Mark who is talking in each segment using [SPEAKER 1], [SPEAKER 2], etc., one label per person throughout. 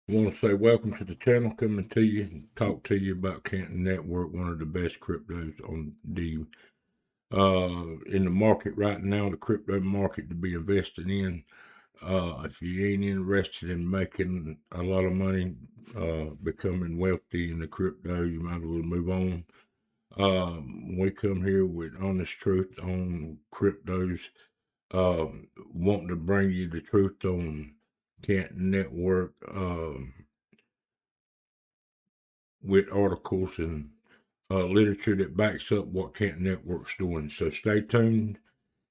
[SPEAKER 1] I want to say welcome to the channel, coming to you and talk to you about Canton Network, one of the best cryptos on the in the market right now, the crypto market to be invested in. If you ain't interested in making a lot of money, becoming wealthy in the crypto, you might as well move on. We come here with honest truth on cryptos, wanting to bring you the truth on Canton Network, with articles and literature that backs up what Canton Network's doing. So stay tuned.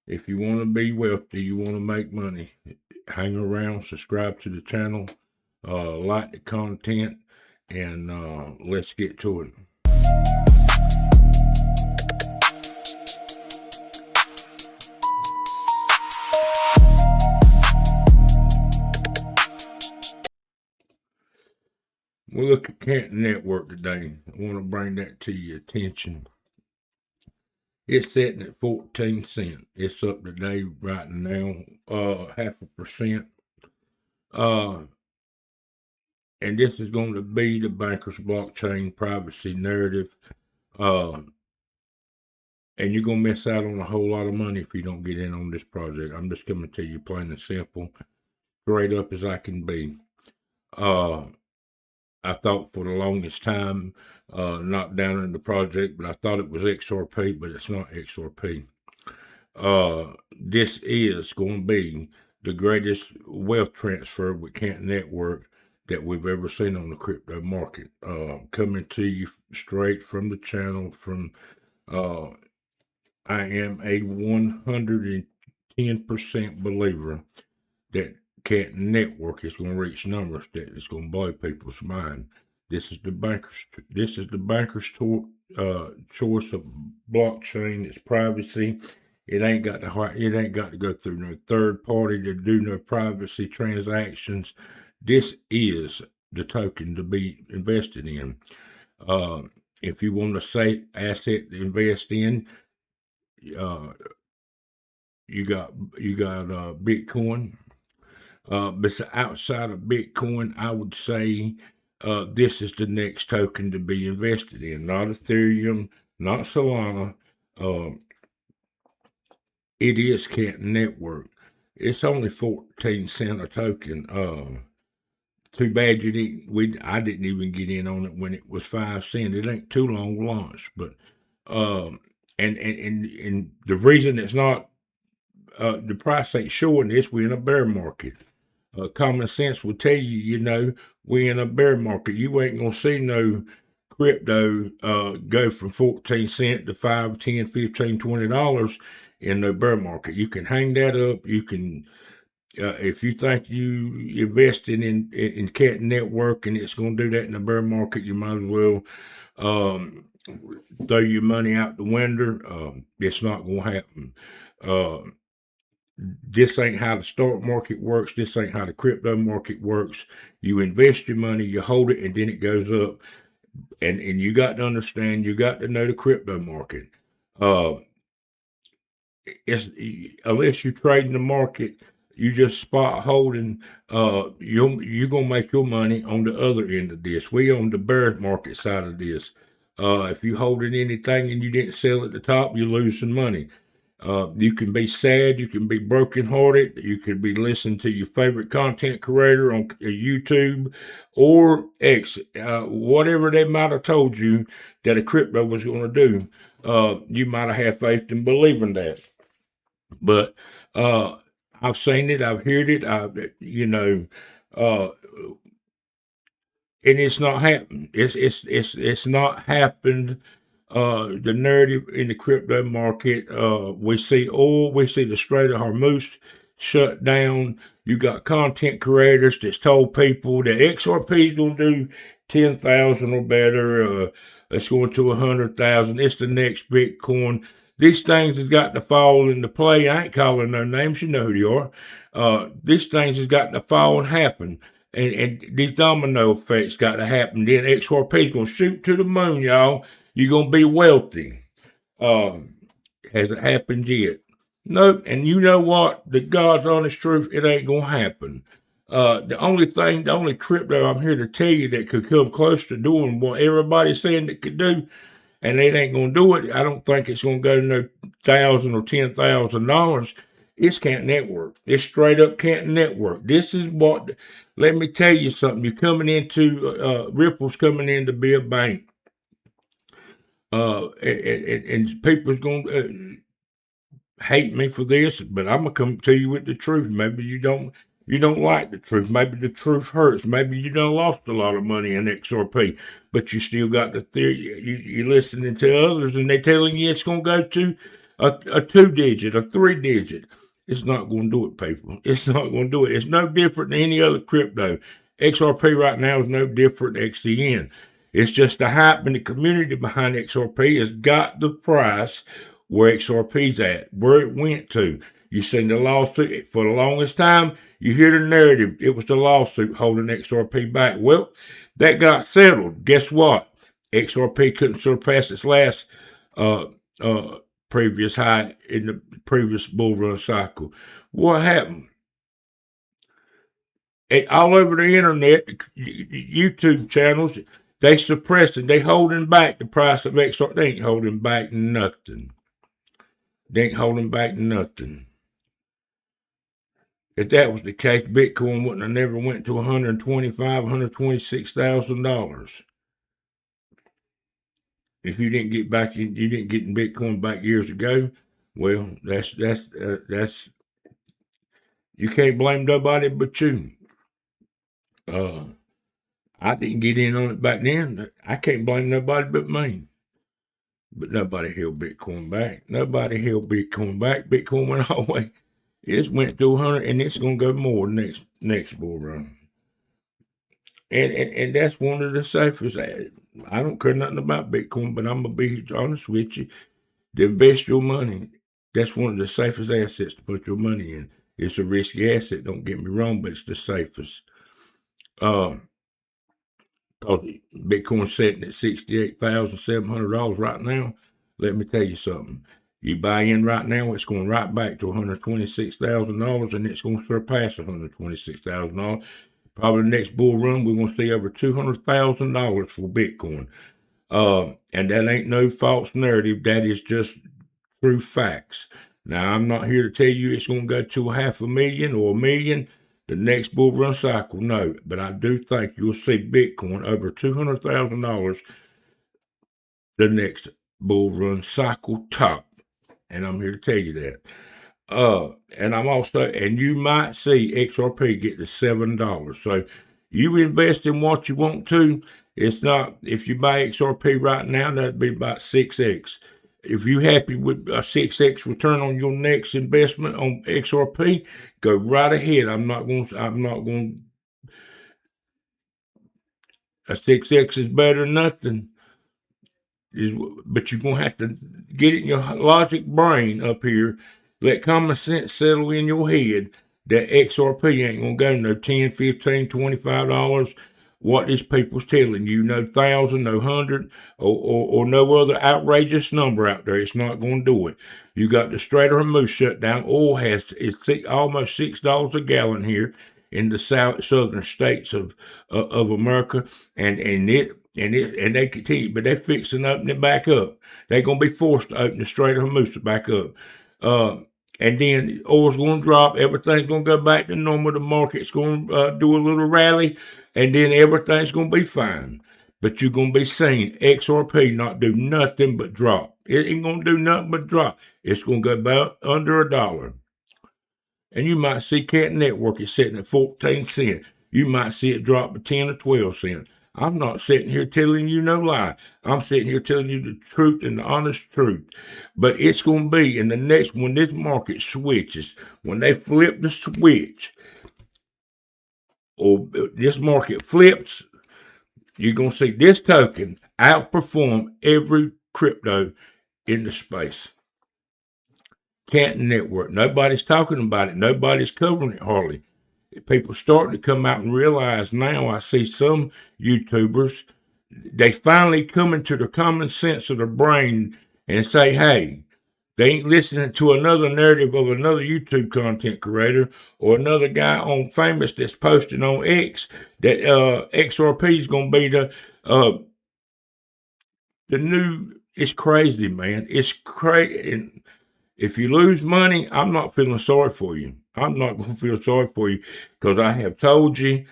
[SPEAKER 1] If you want to be wealthy, you want to make money, hang around, subscribe to the channel, like the content, and let's get to it. We look at Canton Network today. I want to bring that to your attention. It's sitting at 14 cents. It's up today right now, 0.5%. And this is going to be the banker's blockchain privacy narrative. And you're going to miss out on a whole lot of money if you don't get in on this project. I'm just coming to you plain and simple, straight up as I can be. I thought for the longest time, not down in the project, but I thought it was XRP, but it's not XRP. This is going to be the greatest wealth transfer with Canton Network that we've ever seen on the crypto market. Coming to you straight from the channel from, I am a 110% believer that Canton Network is going to reach numbers that is going to blow people's mind. This is the banker's choice of blockchain. It's privacy. It ain't got to go through no third party to do no privacy transactions. This is the token to be invested in. If you want a safe asset to invest in, you got Bitcoin. But outside of Bitcoin, I would say this is the next token to be invested in. Not Ethereum, not Solana. It is Canton Network. It's only 14 cents a token. Too bad I didn't even get in on it when it was 5 cents. It ain't too long launched, but and the reason it's not the price ain't showing this, we're in a bear market. Common sense will tell you, we're in a bear market. You ain't gonna see no crypto go from 14 cents to $5, $10, $15, $20 in the bear market. You can hang that up. You can, if you think you invested in Canton Network and it's gonna do that in the bear market, you might as well throw your money out the window. It's not gonna happen. This ain't how the stock market works. This ain't how the crypto market works. You invest your money, you hold it, and then it goes up. And you got to understand, you got to know the crypto market. It's unless you trade in the market, you just spot holding. You're gonna make your money on the other end of this. We on the bear market side of this. If you holding anything and you didn't sell at the top, you're losing money. You can be sad, you can be brokenhearted, you could be listening to your favorite content creator on YouTube or X, whatever they might have told you that a crypto was going to do. You might have had faith in believing that. But I've seen it, I've heard it, and it's not happened. It's not happened. The narrative in the crypto market, we see oil, we see the Strait of Hormuz shut down. You got content creators that's told people that XRP is going to do 10,000 or better. It's going to 100,000. It's the next Bitcoin. These things has got to fall into play. I ain't calling no names. You know who they are. These things has got to fall and happen. And these domino effects got to happen. Then XRP is going to shoot to the moon, y'all. You're going to be wealthy. Has it happened yet? Nope. And you know what? The God's honest truth, it ain't going to happen. The only crypto I'm here to tell you that could come close to doing what everybody's saying it could do, and they ain't gonna do it. I don't think it's gonna go to no $1,000 or $10,000. It's Canton Network. It's straight up Canton Network. This is what. Let me tell you something. You're coming into Ripple's coming in to be a bank. And people's gonna hate me for this, but I'm gonna come to you with the truth. Maybe you don't like the truth. Maybe the truth hurts. Maybe you done lost a lot of money in XRP, but you still got the theory. You're listening to others, and they're telling you it's gonna go to a 2-digit, a 3-digit. It's not gonna do it, people. It's not gonna do it. It's no different than any other crypto. XRP right now is no different than XCN. It's just the hype and the community behind XRP has got the price where XRP's at, where it went to. You seen the lawsuit for the longest time. You hear the narrative. It was the lawsuit holding XRP back. Well, that got settled. Guess what? XRP couldn't surpass its last previous high in the previous bull run cycle. What happened? All over the internet, YouTube channels, they suppressing, they holding back the price of XRP. They ain't holding back nothing. They ain't holding back nothing. If that was the case, Bitcoin wouldn't have never went to $125,000, $126,000. If you didn't get back in, you didn't get in Bitcoin back years ago. Well, that's you can't blame nobody but you. I didn't get in on it back then. I can't blame nobody but me. But nobody held Bitcoin back. Nobody held Bitcoin back. Bitcoin went all the way. It went to 100, and it's gonna go more next bull run. And that's one of the safest. I don't care nothing about Bitcoin, but I'm gonna be honest with you. To invest your money, that's one of the safest assets to put your money in. It's a risky asset. Don't get me wrong, but it's the safest. Because Bitcoin's sitting at $68,700 right now. Let me tell you something. You buy in right now, it's going right back to $126,000, and it's going to surpass $126,000. Probably the next bull run, we're going to see over $200,000 for Bitcoin. And that ain't no false narrative. That is just true facts. Now, I'm not here to tell you it's going to go to $500,000 or $1 million the next bull run cycle. No, but I do think you'll see Bitcoin over $200,000 the next bull run cycle top. And I'm here to tell you that. And I'm also, and you might see XRP get to $7. So you invest in what you want to. It's not, if you buy XRP right now, that'd be about 6x. If you're happy with a 6x return on your next investment on XRP, go right ahead. I'm not going, a 6x is better than nothing. But you're going to have to get it in your logic brain up here. Let common sense settle in your head that XRP ain't going to go no $10, $15, $25. What these people's telling you, no 1,000, no 100, or no other outrageous number out there. It's not going to do it. You got the Strait of Hormuz shut down. Oil it's almost $6 a gallon here in the southern states of America, and they continue, but they're fixing to open it back up. They're gonna be forced to open the Strait of Hormuz back up. And then oil's gonna drop, everything's gonna go back to normal, the market's gonna do a little rally, and then everything's gonna be fine. But you're gonna be seeing XRP not do nothing but drop. It ain't gonna do nothing but drop. It's gonna go about under $1. And you might see Canton Network is sitting at 14 cents. You might see it drop to 10 or 12 cents. I'm not sitting here telling you no lie. I'm sitting here telling you the truth and the honest truth. But it's going to be in the next, when this market switches, when they flip the switch, or this market flips, you're going to see this token outperform every crypto in the space. Canton Network. Nobody's talking about it. Nobody's covering it hardly. People starting to come out and realize now. I see some YouTubers, they finally come into the common sense of their brain and say, hey, They ain't listening to another narrative of another YouTube content creator or another guy on Famous that's posting on X that XRP is going to be the new. It's crazy, man. It's crazy. And if you lose money, I'm not feeling sorry for you. I'm not going to feel sorry for you because I have told you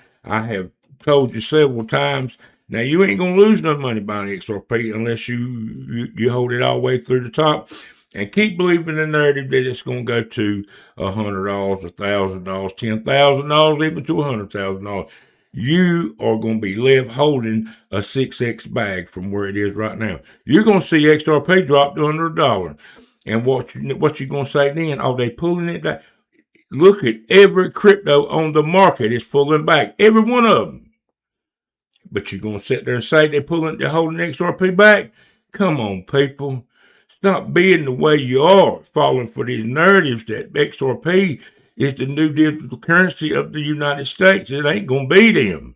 [SPEAKER 1] several times. Now, you ain't going to lose no money buying XRP unless you hold it all the way through the top and keep believing the narrative that it's going to go to $100, $1,000, $10,000, even to $100,000. You are going to be left holding a 6X bag from where it is right now. You're going to see XRP drop to under $1. And what you going to say then? Oh, they pulling it back. Look at every crypto on the market is pulling back. Every one of them. But you're going to sit there and say they're holding XRP back? Come on, people. Stop being the way you are, falling for these narratives that XRP is the new digital currency of the United States. It ain't going to be them.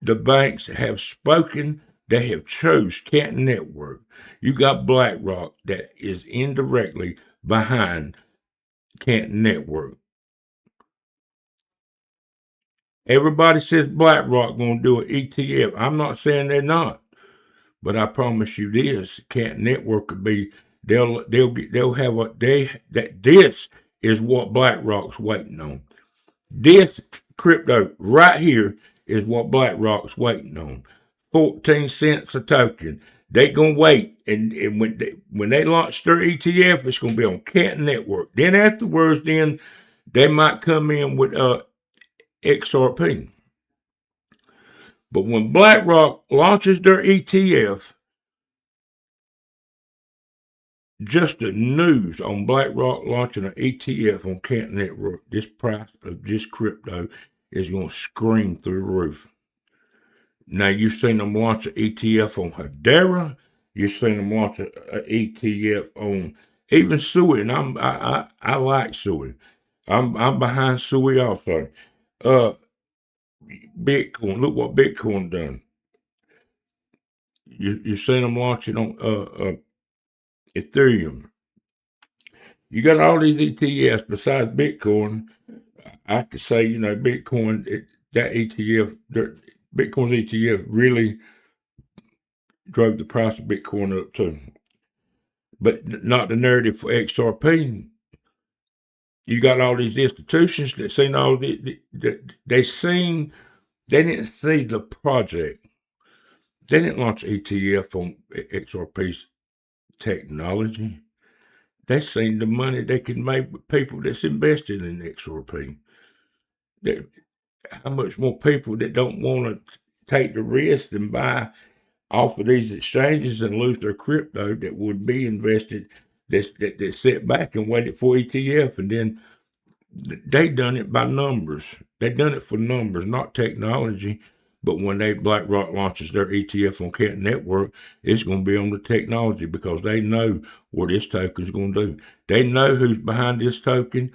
[SPEAKER 1] The banks have spoken. They have chose Canton Network. You got BlackRock that is indirectly behind Canton Network. Everybody says BlackRock going to do an ETF. I'm not saying they're not, but I promise you this: Canton Network could be. They'll have this is what BlackRock's waiting on. This crypto right here is what BlackRock's waiting on. 14 cents a token. They gonna wait, and when they launch their ETF, it's gonna be on Canton Network. Then afterwards, they might come in with XRP. But when BlackRock launches their ETF, just the news on BlackRock launching an ETF on Canton Network, this price of this crypto is going to scream through the roof. Now, you've seen them launch an ETF on Hedera. You've seen them launch an ETF on even Sui, and I like Sui. I'm behind Sui also. Bitcoin. Look what Bitcoin done. You've seen them launch it on Ethereum. You got all these ETFs besides Bitcoin. I could say, Bitcoin, that ETF, Bitcoin's ETF really drove the price of Bitcoin up too. But not the narrative for XRP. You got all these institutions that seen all they didn't see the project. They didn't launch ETF on XRP's technology. They seen the money they can make with people that's invested in XRP. How much more people that don't want to take the risk and buy off of these exchanges and lose their crypto that would be invested that sit back and waited for ETF, and then they done it by numbers. They done it for numbers, not technology. But when BlackRock launches their ETF on Canton Network, it's going to be on the technology because they know what this token is going to do. They know who's behind this token.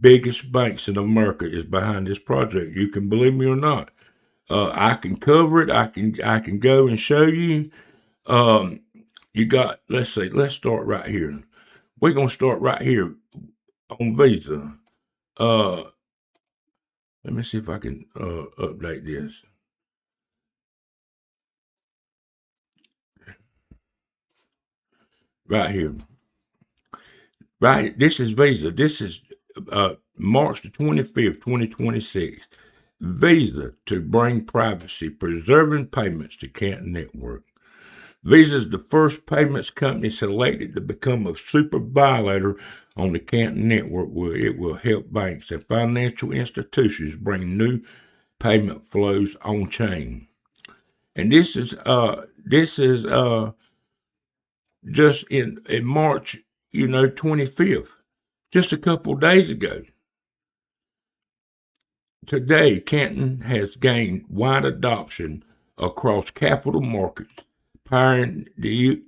[SPEAKER 1] Biggest banks in America is behind this project. You can believe me or not. I can cover it. I can go and show you. You got. Let's start right here. We're gonna start right here on Visa. Let me see if I can update this. Right here. Right, this is Visa. This is March the 25th, 2026. Visa to bring privacy, preserving payments to Canton Network. Visa is the first payments company selected to become a Super Validator on the Canton Network, where it will help banks and financial institutions bring new payment flows on chain. And this is just in March, 25th, just a couple of days ago. Today, Canton has gained wide adoption across capital markets, powering the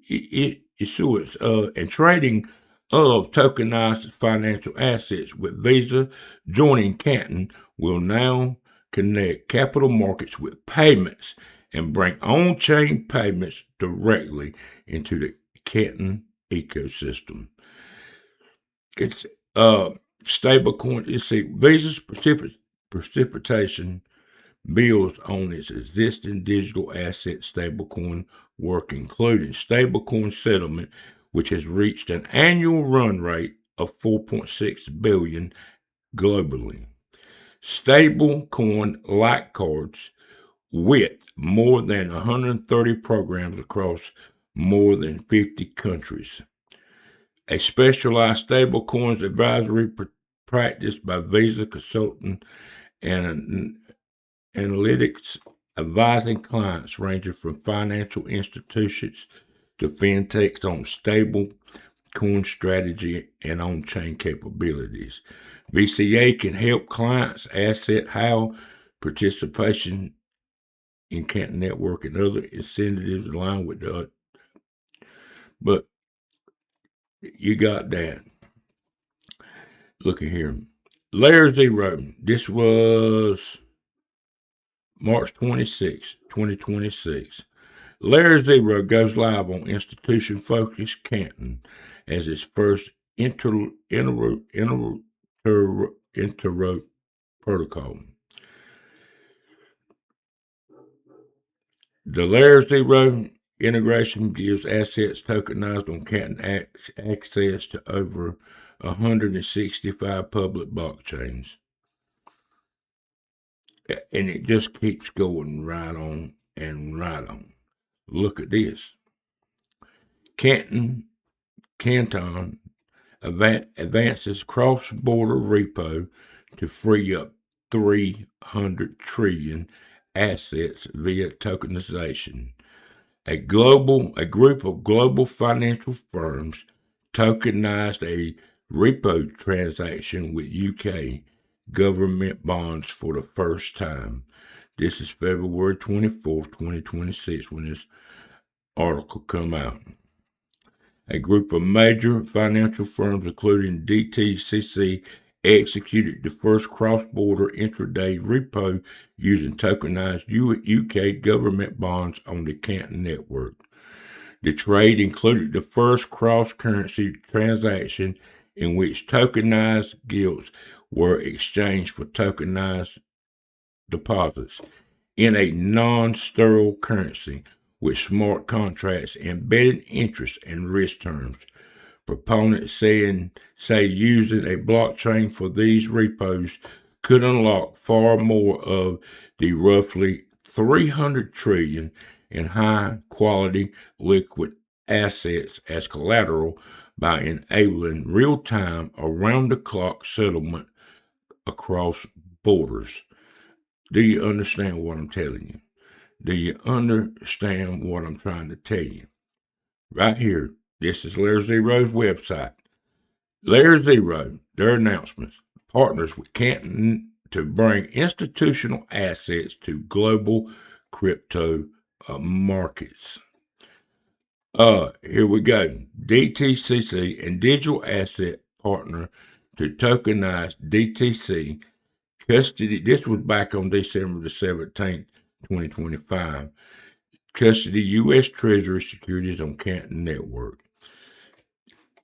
[SPEAKER 1] issuance and trading of tokenized financial assets. With Visa joining Canton, will now connect capital markets with payments and bring on-chain payments directly into the Canton ecosystem. It's stablecoin. You see, Visa's precipitation builds on its existing digital asset stablecoin work, including stablecoin settlement, which has reached an annual run rate of $4.6 billion globally. Stablecoin like cards with more than 130 programs across more than 50 countries. A specialized stablecoins advisory practice by Visa Consulting and analytics, advising clients ranging from financial institutions to fintechs on stable coin strategy and on-chain capabilities. VCA can help clients asset how participation in Canton Network and other incentives align with that. But you got that. Look at here. LayerZero. This was March 26, 2026. LayerZero goes live on institution-focused Canton as its first intero protocol. The LayerZero integration gives assets tokenized on Canton access to over 165 public blockchains. And it just keeps going right on and right on. Look at this. Canton advances cross-border repo to free up 300 trillion assets via tokenization. A group of global financial firms tokenized a repo transaction with UK government bonds for the first time. This is February 24th, 2026, when this article come out. A group of major financial firms, including DTCC, executed the first cross-border intraday repo using tokenized UK government bonds on the Canton Network. The trade included the first cross-currency transaction in which tokenized gilts were exchanged for tokenized deposits in a non-sterile currency with smart contracts embedding interest and risk terms. Proponents say using a blockchain for these repos could unlock far more of the roughly 300 trillion in high-quality liquid assets as collateral by enabling real-time, around-the-clock settlement across borders. Do you understand what I'm telling you? Do you understand what I'm trying to tell you? Right here, this is LayerZero's website. LayerZero, their announcements, partners with Canton to bring institutional assets to global crypto markets. Here we go. DTCC and digital asset partner to tokenize DTC custody. This was back on December the 17th, 2025. Custody U.S. Treasury securities on Canton Network.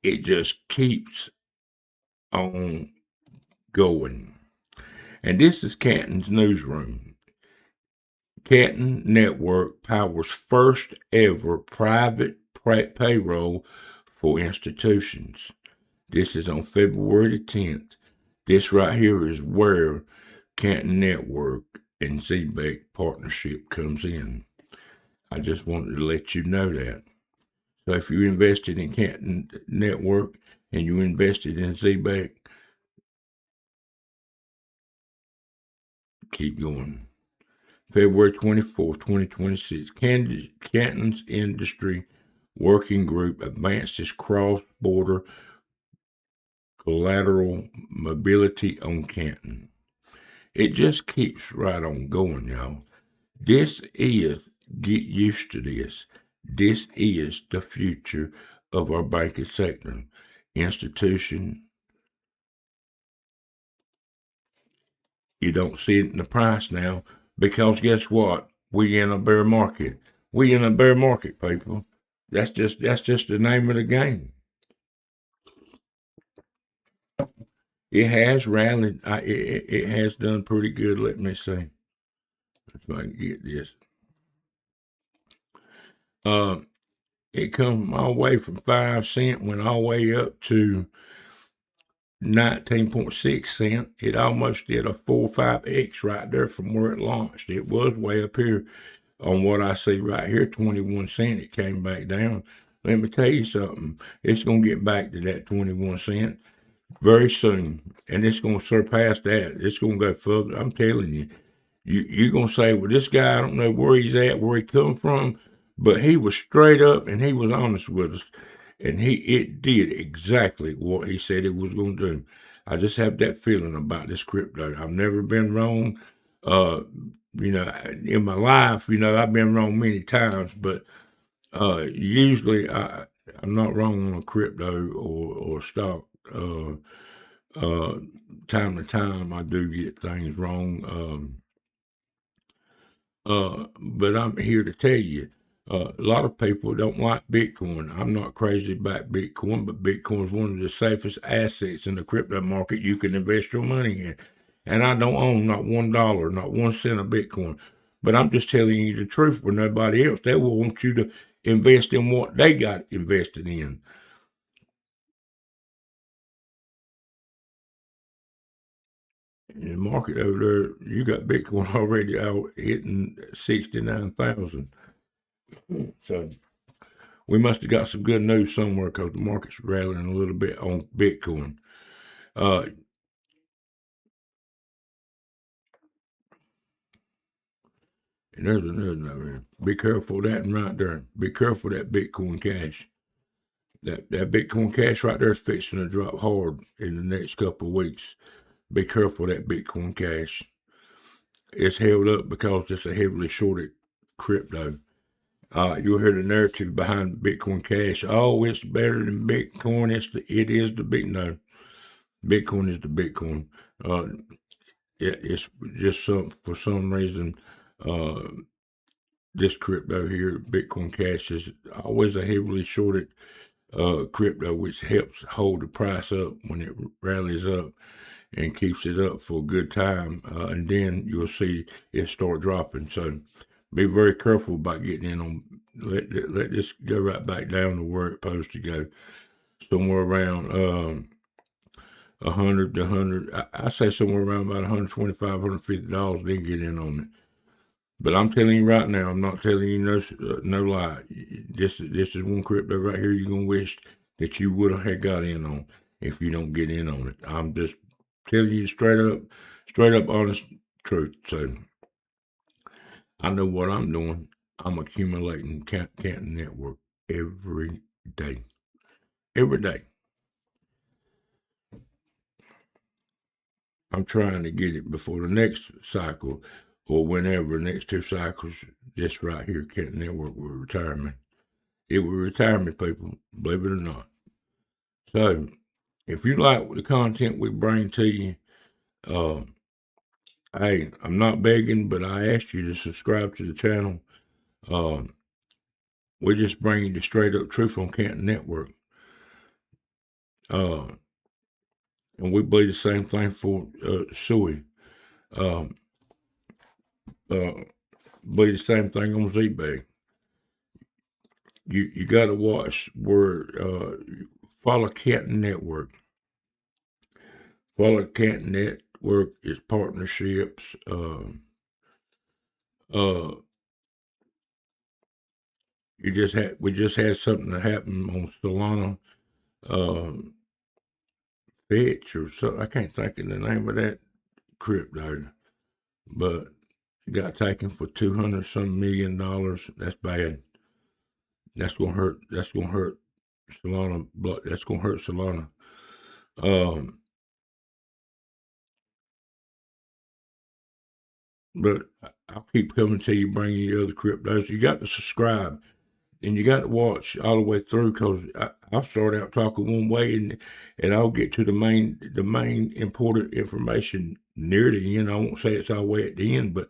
[SPEAKER 1] It just keeps on going. And this is Canton's newsroom. Canton Network powers first ever private payroll for institutions. This is on February the 10th. This right here is where Canton Network and ZBEC partnership comes in. I just wanted to let you know that. So if you invested in Canton Network and you invested in ZBEC, keep going. February 24th, 2026, Canton's Industry Working Group advances cross-border collateral mobility on Canton. It just keeps right on going, y'all. Get used to this. This is the future of our banking sector. Institution, you don't see it in the price now because guess what? We in a bear market. We in a bear market, people. That's just the name of the game. It has rallied. It has done pretty good. Let me see if I can get this. It come all the way from 5 cents, went all the way up to 19.6 cents. It almost did a 4 or 5x right there from where it launched. It was way up here on what I see right here, 21 cents. It came back down. Let me tell you something. It's going to get back to that 21 cents very soon, and it's going to surpass that. It's going to go further. I'm telling you. You're going to say, well, this guy, I don't know where he's at, where he come from, but he was straight up and he was honest with us. And it did exactly what he said it was going to do. I just have that feeling about this crypto. I've never been wrong. In my life, I've been wrong many times, but usually I'm not wrong on a crypto or stock. Time to time, I do get things wrong. But I'm here to tell you, a lot of people don't like Bitcoin. I'm not crazy about Bitcoin, but Bitcoin is one of the safest assets in the crypto market you can invest your money in. And I don't own not $1, not 1 cent of Bitcoin. But I'm just telling you the truth for nobody else. They will want you to invest in what they got invested in. In the market over there, you got Bitcoin already out hitting 69,000. So we must have got some good news somewhere because the market's rallying a little bit on Bitcoin. And there's another note here. Be careful of that right there. Be careful of that Bitcoin Cash. That Bitcoin Cash right there is fixing to drop hard in the next couple of weeks. Be careful of that Bitcoin Cash. It's held up because it's a heavily shorted crypto. You'll hear the narrative behind Bitcoin Cash. Oh, it's better than Bitcoin. It is the big no. Bitcoin is the Bitcoin. It's just for some reason, this crypto here, Bitcoin Cash, is always a heavily shorted crypto, which helps hold the price up when it rallies up and keeps it up for a good time. And then you'll see it start dropping. So be very careful about getting in on. Let this go right back down to where it's supposed to go, somewhere around 100 to 100. I say somewhere around about $125, $150. Then get in on it. But I'm telling you right now, I'm not telling you no lie. This is one crypto right here you're gonna wish that you would have got in on if you don't get in on it. I'm just telling you straight up, honest truth. So I know what I'm doing. I'm accumulating Canton Network every day. Every day. I'm trying to get it before the next cycle or whenever, next 2 cycles. This right here, Canton Network, will retire me. It will retire me, people, believe it or not. So, if you like the content we bring to you, hey, I'm not begging, but I asked you to subscribe to the channel. We just bring you the straight up truth on Canton Network. And we believe the same thing for Suey. Believe the same thing on ZBay. You got to watch where follow Canton Network. Follow Canton Network is partnerships. We just had something that happened on Solana, Fetch or so. I can't think of the name of that crypto, but it got taken for $200 some million. That's bad. That's gonna hurt. That's gonna hurt Solana. That's gonna hurt Solana. But I'll keep coming to you, bringing you other cryptos. You got to subscribe. And you got to watch all the way through because I'll start out talking one way and I'll get to the main important information near the end. I won't say it's all the way at the end, but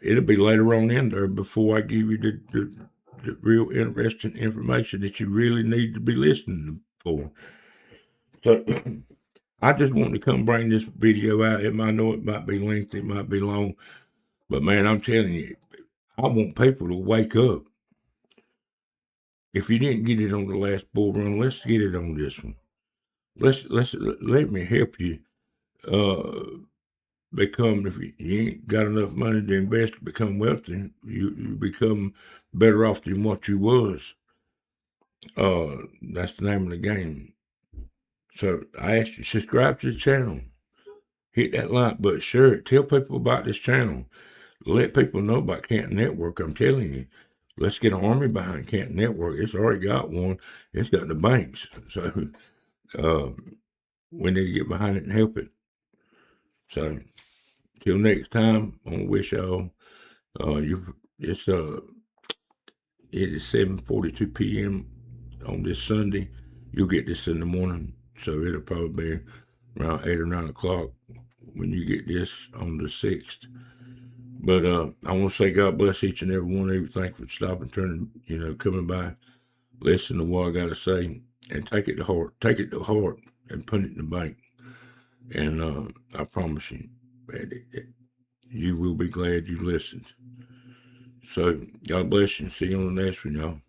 [SPEAKER 1] it'll be later on in there before I give you the real interesting information that you really need to be listening for. So I just want to come bring this video out. I know it might be lengthy, it might be long, but man, I'm telling you, I want people to wake up. If you didn't get it on the last bull run, let's get it on this one. Let me help you become, if you ain't got enough money to invest to become wealthy, you become better off than what you was. That's the name of the game. So I ask you, subscribe to the channel. Hit that like button, share it, tell people about this channel. Let people know about Canton Network. I'm telling you, let's get an army behind Canton Network. It's already got one. It's got the banks. So we need to get behind it and help it. So till next time, I want to wish y'all, it is 7:42 p.m. on this Sunday. You'll get this in the morning, so it'll probably be around 8 or 9 o'clock when you get this on the 6th. But I want to say God bless each and every one of you. Thanks for stopping, turning, coming by, listen to what I got to say, and take it to heart. Take it to heart and put it in the bank. And I promise you, you will be glad you listened. So God bless you. See you on the next one, y'all.